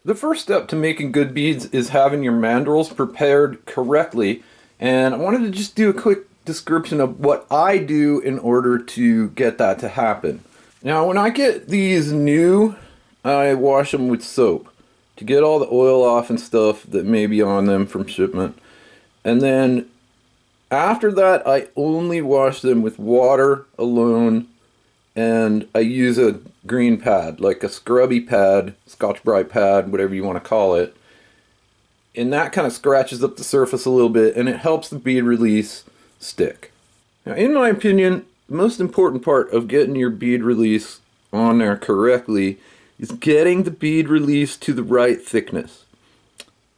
The first step to making good beads is having your mandrels prepared correctly, and I wanted to just do a quick description of what I do in order to get that to happen. Now, when I get these new, I wash them with soap to get all the oil off and stuff that may be on them from shipment. And then after that, I only wash them with water alone, and I use a green pad, like a scrubby pad, Scotch-Brite pad, whatever you want to call it. And that kind of scratches up the surface a little bit, and it helps the bead release stick. Now, in my opinion, the most important part of getting your bead release on there correctly is getting the bead release to the right thickness.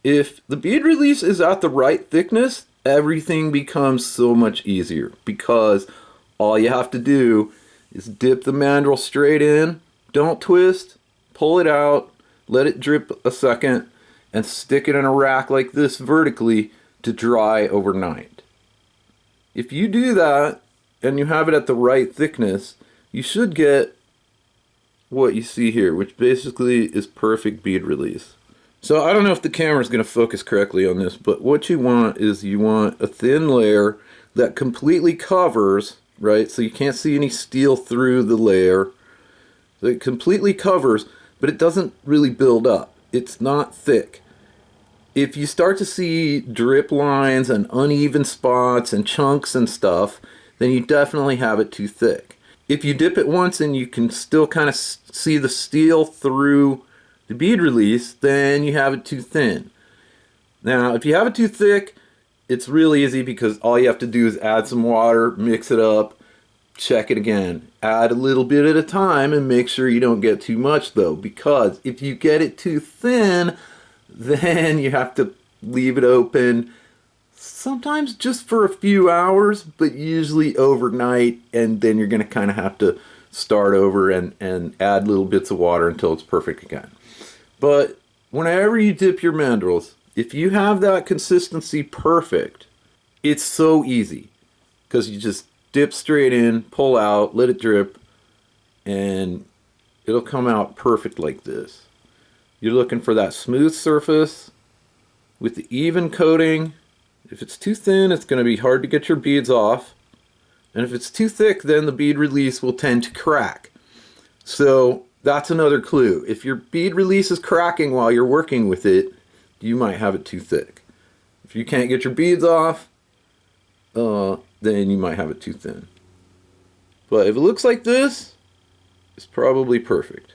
If the bead release is at the right thickness, everything becomes so much easier, because all you have to do is dip the mandrel straight in, don't twist, pull it out, let it drip a second, and stick it in a rack like this vertically to dry overnight. If you do that and you have it at the right thickness, you should get what you see here, which basically is perfect bead release. So I don't know if the camera is going to focus correctly on this, but what you want is you want a thin layer that completely covers, right? So you can't see any steel through the layer. So it completely covers, but it doesn't really build up. It's not thick. If you start to see drip lines and uneven spots and chunks and stuff, then you definitely have it too thick. If you dip it once and you can still kind of see the steel through the bead release, then you have it too thin. Now, if you have it too thick, it's really easy, because all you have to do is add some water, mix it up, check it again. Add a little bit at a time and make sure you don't get too much though, because if you get it too thin, then you have to leave it open, sometimes just for a few hours, but usually overnight, and then you're going to kind of have to start over and add little bits of water until it's perfect again. But whenever you dip your mandrels, if you have that consistency perfect, it's so easy, because you just dip straight in, pull out, let it drip, and it'll come out perfect like this. You're looking for that smooth surface with the even coating. If it's too thin, it's going to be hard to get your beads off. And if it's too thick, then the bead release will tend to crack. So that's another clue. If your bead release is cracking while you're working with it, you might have it too thick. If you can't get your beads off, then you might have it too thin. But if it looks like this, it's probably perfect.